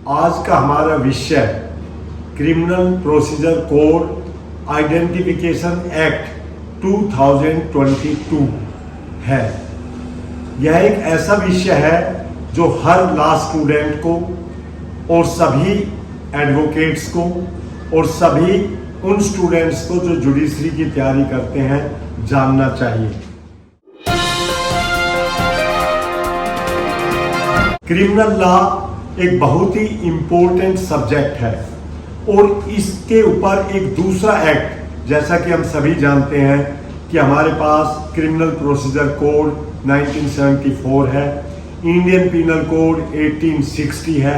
आज का हमारा विषय criminal procedure code identification act 2022 है। यह एक ऐसा विषय है जो हर लॉ स्टूडेंट को और सभी एडवोकेट्स को और सभी उन स्टूडेंट्स को जो जुडिशरी की तैयारी करते हैं जानना चाहिए। क्रिमिनल लॉ एक बहुत ही इंपॉर्टेंट सब्जेक्ट है और इसके ऊपर एक दूसरा एक्ट, जैसा कि हम सभी जानते हैं कि हमारे पास क्रिमिनल प्रोसीजर कोड 1974 है, इंडियन पिनल कोड 1860 है।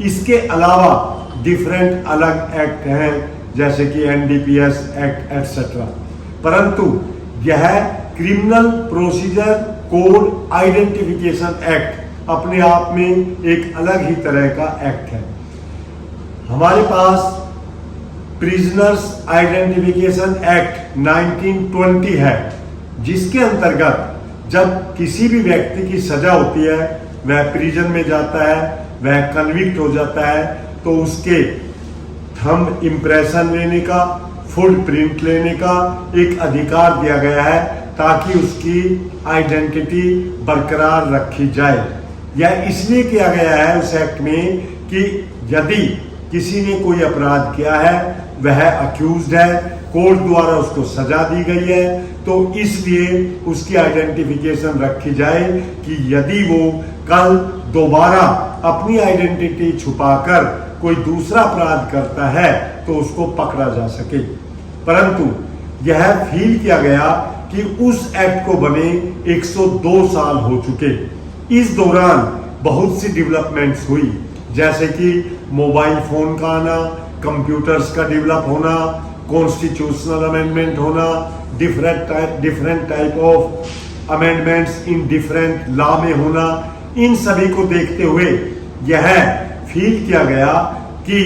इसके अलावा डिफरेंट अलग एक्ट हैं जैसे कि NDPS एक्ट एटसेट्रा, परंतु यह criminal procedure code identification act अपने आप में एक अलग ही तरह का एक्ट है। हमारे पास प्रिजनर्स आइडेंटिफिकेशन एक्ट 1920 है, जिसके अंतर्गत जब किसी भी व्यक्ति की सजा होती है, वह प्रिजन में जाता है, वह कन्विक्ट हो जाता है, तो उसके थंब इम्प्रेशन लेने का, फुटप्रिंट लेने का एक अधिकार दिया गया है ताकि उसकी आइडेंटिटी बरकरार रखी जाए। यह इसलिए किया गया है उस एक्ट में कि यदि किसी ने कोई अपराध किया है, वह अक्यूज्ड है, कोर्ट द्वारा उसको सजा दी गई है, तो इसलिए उसकी आइडेंटिफिकेशन रखी जाए कि यदि वो कल दोबारा अपनी आइडेंटिटी छुपाकर कोई दूसरा अपराध करता है तो उसको पकड़ा जा सके। परंतु यह फील किया गया कि उस एक्ट को बने 102 साल हो चुके। इस दौरान बहुत सी डेवलपमेंट्स हुई, जैसे कि मोबाइल फोन का आना, कंप्यूटर्स का डेवलप होना, कॉन्स्टिट्यूशनल अमेंडमेंट होना, different type of amendments in different law में होना। इन सभी को देखते हुए यह फील किया गया कि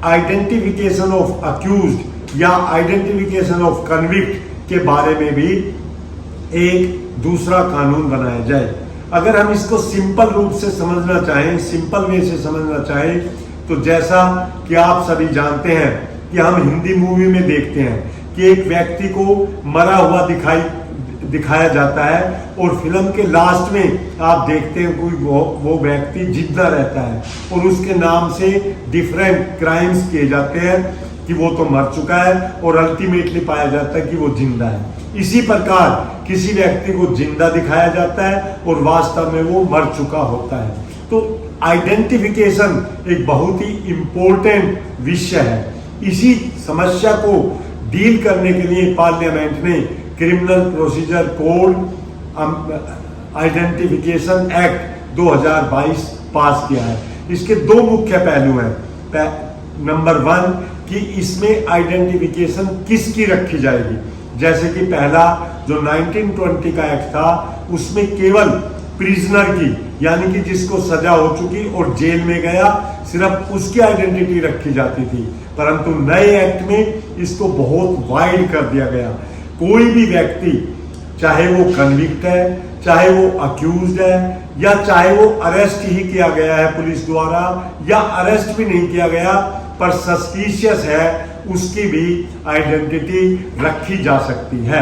आइडेंटिफिकेशन ऑफ अक्यूज्ड या आइडेंटिफिकेशन ऑफ कन्विक्ट के बारे में भी एक दूसरा कानून बनाया जाए। अगर हम इसको सिंपल रूप से समझना चाहें, सिंपल वे से समझना चाहें, तो जैसा कि आप सभी जानते हैं कि हम हिंदी मूवी में देखते हैं कि एक व्यक्ति को मरा हुआ दिखाया जाता है और फिल्म के लास्ट में आप देखते हैं कोई वो व्यक्ति जिंदा रहता है और उसके नाम से डिफरेंट क्राइम्स किए जाते हैं कि वो तो मर चुका है और अल्टीमेटली पाया जाता है कि वो जिंदा है। इसी प्रकार किसी व्यक्ति को जिंदा दिखाया जाता है और वास्तव में वो मर चुका होता है। तो आइडेंटिफिकेशन एक बहुत ही इंपॉर्टेंट विषय है। इसी समस्या को डील करने के लिए पार्लियामेंट ने criminal procedure code identification act 2022 पास किया है। इसके दो मुख्य पहलू हैं। नंबर 1 कि इसमें आइडेंटिफिकेशन किसकी रखी जाएगी। जैसे कि पहला जो 1920 का एक्ट था, उसमें केवल प्रिजनर की, यानी कि जिसको सजा हो चुकी और जेल में गया, सिर्फ उसकी आइडेंटिटी रखी जाती थी। परंतु नए एक्ट में इसको बहुत वाइड कर दिया गया। कोई भी व्यक्ति, चाहे वो कन्विक्ट है, चाहे वो अक्यूज्ड है, या चाहे वो अरेस्ट ही किया गया है पुलिस द्वारा, या अरेस्ट भी नहीं किया गया पर सस्पिशियस है, उसकी भी आइडेंटिटी रखी जा सकती है।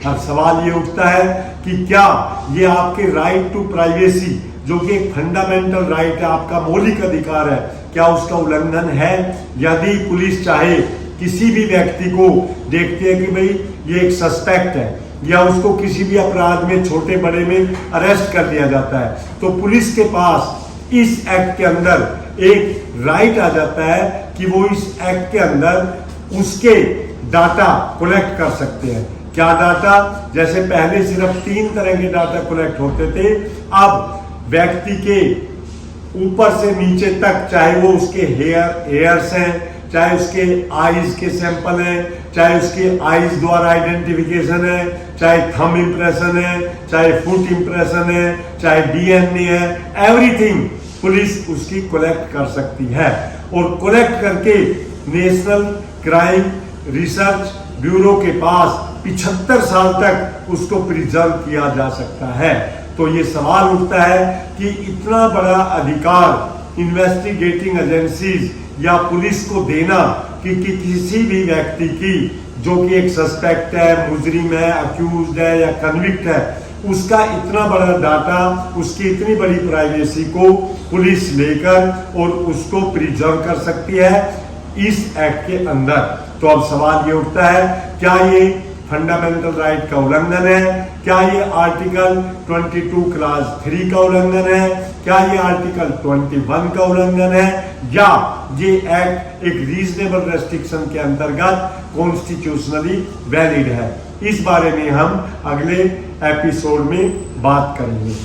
अब सवाल ये उठता है कि क्या ये आपके राइट टू प्राइवेसी, जो कि एक फंडामेंटल राइट है, आपका मौलिक अधिकार है, क्या उसका उल्लंघन है? यदि पुलिस चाहे किसी भी व्यक्ति को देखती है कि भाई ये एक सस्पेक्ट है या उसको किसी भी अपराध में, छोटे बड़े में अरेस्ट कर दिया जाता है, तो पुलिस के पास इस एक्ट के अंदर एक राइट आ जाता है कि वो इस एक्ट के अंदर उसके डाटा कलेक्ट कर सकते हैं। क्या डाटा? जैसे पहले सिर्फ 3 तरह के डाटा कलेक्ट होते थे, अब व्यक्ति के ऊपर से नीचे तक, चाहे वो उसके हेयर्स हैं, चाहे उसके आईज के सैंपल हैं, चाहे उसके आईज द्वारा आइडेंटिफिकेशन है, चाहे थंब इम्प्रेशन है, चाहे फुट इम्प्रेशन है, चाहे DNA है, एवरीथिंग पुलिस उसकी कलेक्ट कर सकती है। और कलेक्ट करके नेशनल क्राइम रिसर्च ब्यूरो के पास 75 साल तक उसको प्रिजर्व किया जा सकता है। तो ये सवाल उठता है कि इतना बड़ा अधिकार इन्वेस्टिगेटिंग एजेंसीज या पुलिस को देना कि किसी भी व्यक्ति की जो कि एक सस्पेक्ट है, मुजरिम है, अक्यूज्ड है या कन्विक्ट है, उसका इतना बड़ा डाटा, उसकी इतनी बड़ी प्राइवेसी को पुलिस लेकर और उसको प्रिजर्व कर सकती है इस एक्ट के अंदर। तो अब सवाल ये उठता है, क्या ये फंडामेंटल राइट का उल्लंघन है? क्या ये आर्टिकल 22 क्लास 3 का उल्लंघन है? क्या ये आर्टिकल 21 का उल्लंघन है? या ये एक्ट एक रीजनेबल रेस्ट्रिक्शन के अंतर्गत कॉन्स्टिट्यूशनली वैलिड है? इस बारे में हम अगले एपिसोड में बात करेंगे।